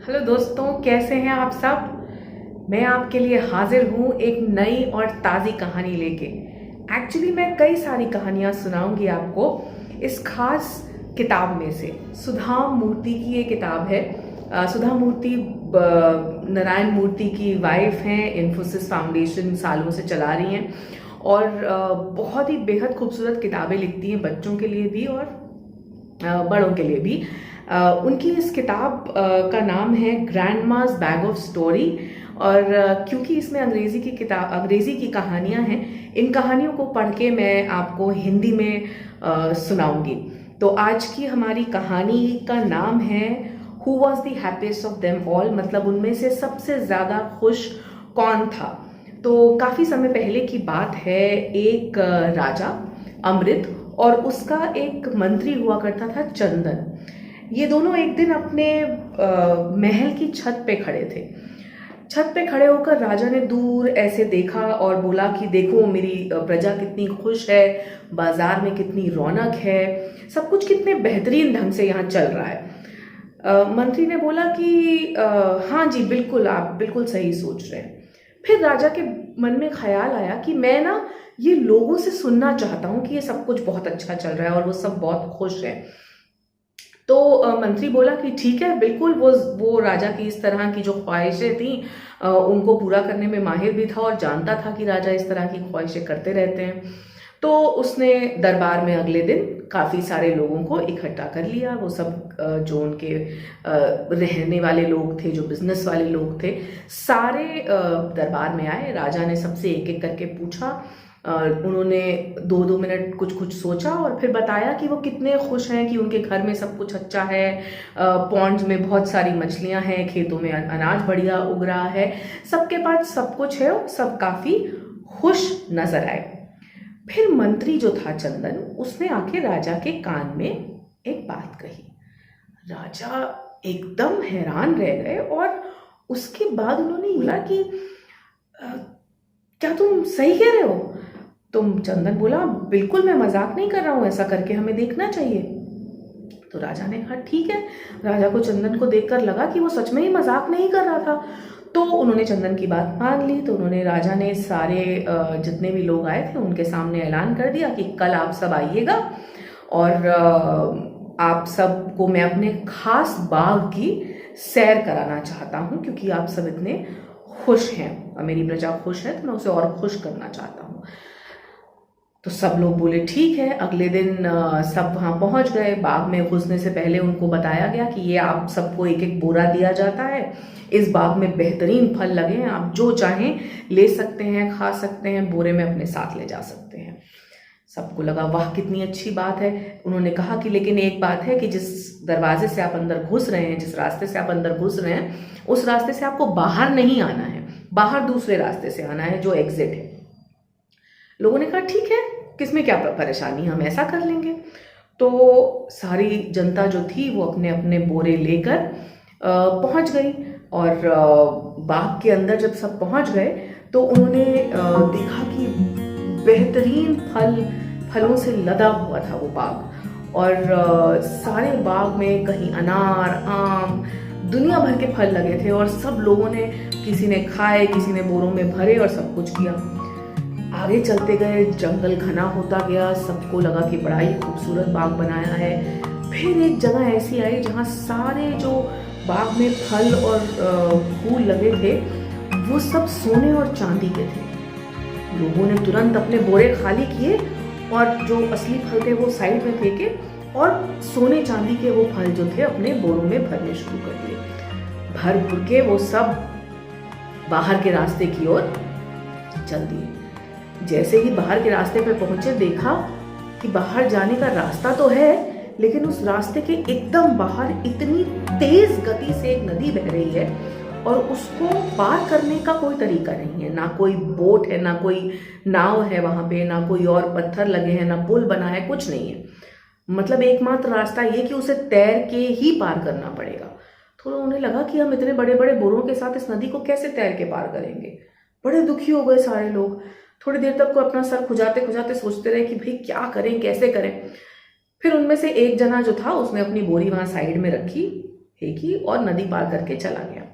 Hello दोस्तों, कैसे हैं आप सब। मैं आपके लिए हाजिर हूँ एक नई और ताज़ी कहानी लेके। एक्चुअली मैं कई सारी कहानियाँ सुनाऊंगी आपको इस खास किताब में से। सुधा मूर्ति की ये किताब है। सुधा मूर्ति नारायण मूर्ति की वाइफ हैं, इन्फोसिस फाउंडेशन सालों से चला रही हैं और बहुत ही बेहद खूबसूरत किताबें लिखती हैं, बच्चों के लिए भी और बड़ों के लिए भी। उनकी इस किताब का नाम है ग्रैंडमाज बैग ऑफ स्टोरी। और क्योंकि इसमें अंग्रेजी की कहानियां हैं, इन कहानियों को पढ़ के मैं आपको हिंदी में सुनाऊंगी। तो आज की हमारी कहानी का नाम है who was the happiest of them all, मतलब उनमें से सबसे ज्यादा खुश कौन था। तो काफी समय पहले की बात है। एक राजा अमृत और उसका एक मंत्री हुआ करता था चंदन। ये दोनों एक दिन अपने महल की छत पे खड़े थे। छत पे खड़े होकर राजा ने दूर ऐसे देखा और बोला कि देखो मेरी प्रजा कितनी खुश है, बाजार में कितनी रौनक है, सब कुछ कितने बेहतरीन ढंग से यहाँ चल रहा है। मंत्री ने बोला कि हाँ जी बिल्कुल, आप बिल्कुल सही सोच रहे हैं। फिर राजा के मन में ख्याल आया कि मैं ना ये लोगों से सुनना चाहता हूँ कि ये सब कुछ बहुत अच्छा चल रहा है और वो सब बहुत खुश है। तो मंत्री बोला कि ठीक है, बिल्कुल। वो राजा की इस तरह की जो ख्वाहिशें थी उनको पूरा करने में माहिर भी था और जानता था कि राजा इस तरह की ख्वाहिशें करते रहते हैं। तो उसने दरबार में अगले दिन काफ़ी सारे लोगों को इकट्ठा कर लिया। वो सब जो उनके रहने वाले लोग थे, जो बिजनेस वाले लोग थे, सारे दरबार में आए। राजा ने सबसे एक एक करके पूछा। उन्होंने 2-2 मिनट कुछ कुछ सोचा और फिर बताया कि वो कितने खुश हैं कि उनके घर में सब कुछ अच्छा है, पॉन्ड्स में बहुत सारी मछलियां हैं, खेतों में अनाज बढ़िया उग रहा है, सबके पास सब कुछ है, सब काफी खुश नजर आए। फिर मंत्री जो था चंदन, उसने आके राजा के कान में एक बात कही। राजा एकदम हैरान रह गए और उसके बाद उन्होंने बोला कि क्या तुम सही कह रहे हो? तुम चंदन बोला बिल्कुल, मैं मजाक नहीं कर रहा हूं, ऐसा करके हमें देखना चाहिए। तो राजा ने कहा ठीक है। राजा को चंदन को देखकर लगा कि वो सच में ही मजाक नहीं कर रहा था। तो उन्होंने चंदन की बात मान ली। तो उन्होंने राजा ने सारे जितने भी लोग आए थे उनके सामने ऐलान कर दिया कि कल आप सब आइएगा और आप सबको मैं अपने खास बाग की सैर कराना चाहता हूं, क्योंकि आप सब इतने खुश हैं और मेरी प्रजा खुश है, तो मैं उसे और खुश करना चाहता हूँ। तो सब लोग बोले ठीक है। अगले दिन सब वहां पहुंच गए। बाग में घुसने से पहले उनको बताया गया कि ये आप सबको एक एक बोरा दिया जाता है, इस बाग में बेहतरीन फल लगे हैं, आप जो चाहें ले सकते हैं, खा सकते हैं, बोरे में अपने साथ ले जा सकते हैं। सबको लगा वाह कितनी अच्छी बात है। उन्होंने कहा कि लेकिन एक बात है कि जिस दरवाजे से आप अंदर घुस रहे हैं, जिस रास्ते से आप अंदर घुस रहे हैं, उस रास्ते से आपको बाहर नहीं आना है, बाहर दूसरे रास्ते से आना है जो एग्जिट है। लोगों ने कहा ठीक है, किसमें क्या परेशानी, हम ऐसा कर लेंगे। तो सारी जनता जो थी वो अपने अपने बोरे लेकर पहुंच गई और बाग के अंदर जब सब पहुंच गए तो उन्होंने देखा कि बेहतरीन फलों से लदा हुआ था वो बाग। और सारे बाग में कहीं अनार, आम, दुनिया भर के फल लगे थे और सब लोगों ने, किसी ने खाए, किसी ने बोरों में भरे और सब कुछ किया। आगे चलते गए, जंगल घना होता गया, सबको लगा कि बड़ा ही खूबसूरत बाग बनाया है। फिर एक जगह ऐसी आई जहाँ सारे जो बाग में फल और फूल लगे थे वो सब सोने और चांदी के थे। लोगों ने तुरंत अपने बोरे खाली किए और जो असली फल थे वो साइड में फेंके और सोने चांदी के वो फल जो थे अपने बोरों में भरने शुरू कर दिए। भर भर के वो सब बाहर के रास्ते की ओर चल दिए। जैसे ही बाहर के रास्ते पे पहुंचे, देखा कि बाहर जाने का रास्ता तो है, लेकिन उस रास्ते के एकदम बाहर इतनी तेज गति से एक नदी बह रही है और उसको पार करने का कोई तरीका नहीं है। ना कोई बोट है, ना कोई नाव है वहां पे, ना कोई और पत्थर लगे हैं, ना पुल बना है, कुछ नहीं है। मतलब एकमात्र रास्ता ये कि उसे तैर के ही पार करना पड़ेगा। तो उन्हें लगा कि हम इतने बड़े बड़े बोरों के साथ इस नदी को कैसे तैर के पार करेंगे। बड़े दुखी हो गए सारे लोग। थोड़ी देर तक को अपना सर खुजाते खुजाते सोचते रहे कि भाई क्या करें, कैसे करें। फिर उनमें से एक जना जो था उसने अपनी बोरी वहां साइड में रखी, फेंकी और नदी पार करके चला गया।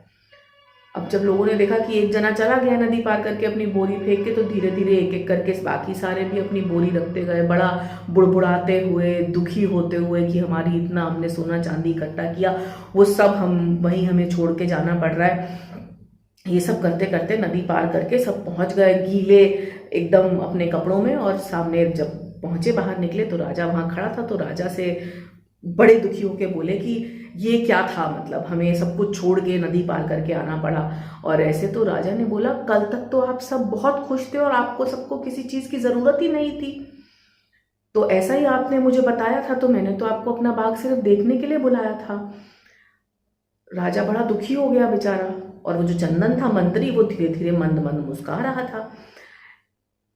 अब जब लोगों ने देखा कि एक जना चला गया नदी पार करके अपनी बोरी फेंक के, तो धीरे धीरे एक एक करके बाकी सारे भी अपनी बोरी रखते गए, बड़ा बुड़बुड़ाते हुए, दुखी होते हुए कि हमारी इतना हमने सोना चांदी इकट्ठा किया, वो सब हमें छोड़ के जाना पड़ रहा है। ये सब करते करते नदी पार करके सब पहुंच गए गीले एकदम अपने कपड़ों में, और सामने जब पहुंचे, बाहर निकले तो राजा वहां खड़ा था। तो राजा से बड़े दुखी होके बोले कि ये क्या था, मतलब हमें सब कुछ छोड़ के नदी पार करके आना पड़ा। और ऐसे तो राजा ने बोला, कल तक तो आप सब बहुत खुश थे और आपको सबको किसी चीज की जरूरत ही नहीं थी, तो ऐसा ही आपने मुझे बताया था, तो मैंने तो आपको अपना बाग सिर्फ देखने के लिए बुलाया था। राजा बड़ा दुखी हो गया बेचारा, और वो जो चंदन था मंत्री, वो धीरे धीरे मंद मंद मुस्कुरा रहा था।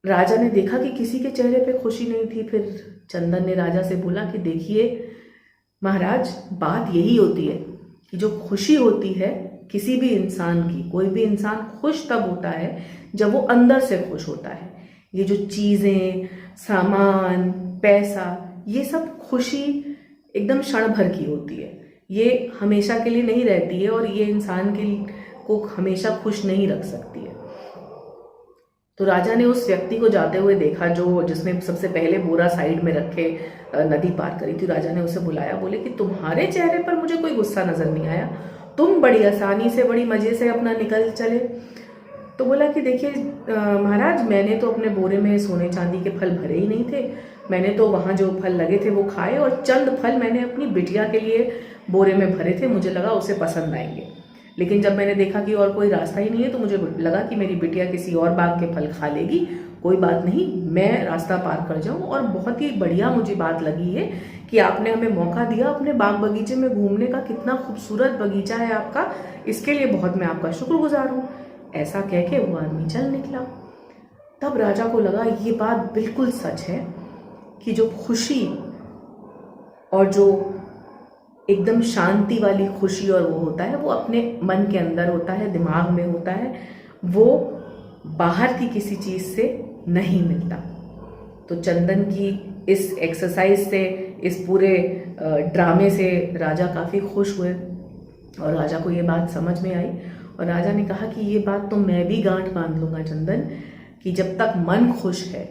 राजा ने देखा कि किसी के चेहरे पे खुशी नहीं थी। फिर चंदन ने राजा से बोला कि देखिए महाराज, बात यही होती है कि जो खुशी होती है किसी भी इंसान की, कोई भी इंसान खुश तब होता है जब वो अंदर से खुश होता है। ये जो चीज़ें, सामान, पैसा, ये सब खुशी एकदम क्षण भर की होती है, ये हमेशा के लिए नहीं रहती है, और ये इंसान को हमेशा खुश नहीं रख सकती है। तो राजा ने उस व्यक्ति को जाते हुए देखा जो जिसने सबसे पहले बोरा साइड में रखे नदी पार करी थी। राजा ने उसे बुलाया, बोले कि तुम्हारे चेहरे पर मुझे कोई गुस्सा नजर नहीं आया, तुम बड़ी आसानी से, बड़ी मजे से अपना निकल चले। तो बोला कि देखिए महाराज, मैंने तो अपने बोरे में सोने चांदी के फल भरे ही नहीं थे, मैंने तो वहाँ जो फल लगे थे वो खाए, और चंद फल मैंने अपनी बिटिया के लिए बोरे में भरे थे, मुझे लगा उसे पसंद आएंगे। लेकिन जब मैंने देखा कि और कोई रास्ता ही नहीं है, तो मुझे लगा कि मेरी बिटिया किसी और बाग के फल खा लेगी, कोई बात नहीं, मैं रास्ता पार कर जाऊं। और बहुत ही बढ़िया मुझे बात लगी है कि आपने हमें मौका दिया अपने बाग बगीचे में घूमने का, कितना खूबसूरत बगीचा है आपका, इसके लिए बहुत मैं आपका शुक्रगुजार हूँ। ऐसा कह के वो आदमी चल निकला। तब राजा को लगा ये बात बिल्कुल सच है कि जो खुशी और जो एकदम शांति वाली खुशी और वो होता है, वो अपने मन के अंदर होता है, दिमाग में होता है, वो बाहर की किसी चीज़ से नहीं मिलता। तो चंदन की इस एक्सरसाइज से, इस पूरे ड्रामे से राजा काफ़ी खुश हुए, और राजा को ये बात समझ में आई। और राजा ने कहा कि ये बात तो मैं भी गांठ बांध लूँगा चंदन, कि जब तक मन खुश है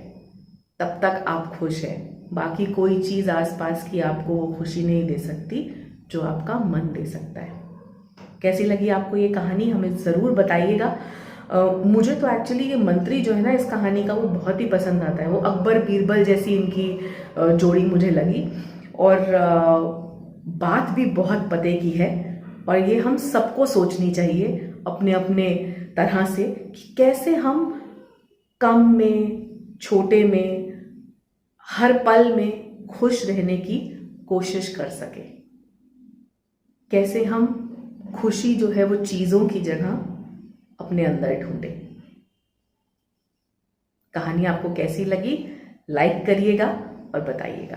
तब तक आप खुश हैं, बाकी कोई चीज़ आसपास की आपको वो खुशी नहीं दे सकती जो आपका मन दे सकता है। कैसी लगी आपको ये कहानी, हमें ज़रूर बताइएगा। मुझे तो एक्चुअली ये मंत्री जो है ना इस कहानी का, वो बहुत ही पसंद आता है। वो अकबर बीरबल जैसी इनकी जोड़ी मुझे लगी, और बात भी बहुत पते की है, और ये हम सबको सोचनी चाहिए अपने अपने तरह से कि कैसे हम कम में, छोटे में, हर पल में खुश रहने की कोशिश कर सके। कैसे हम खुशी जो है वो चीज़ों की जगह अपने अंदर ढूंढे। कहानी आपको कैसी लगी, लाइक करिएगा और बताइएगा।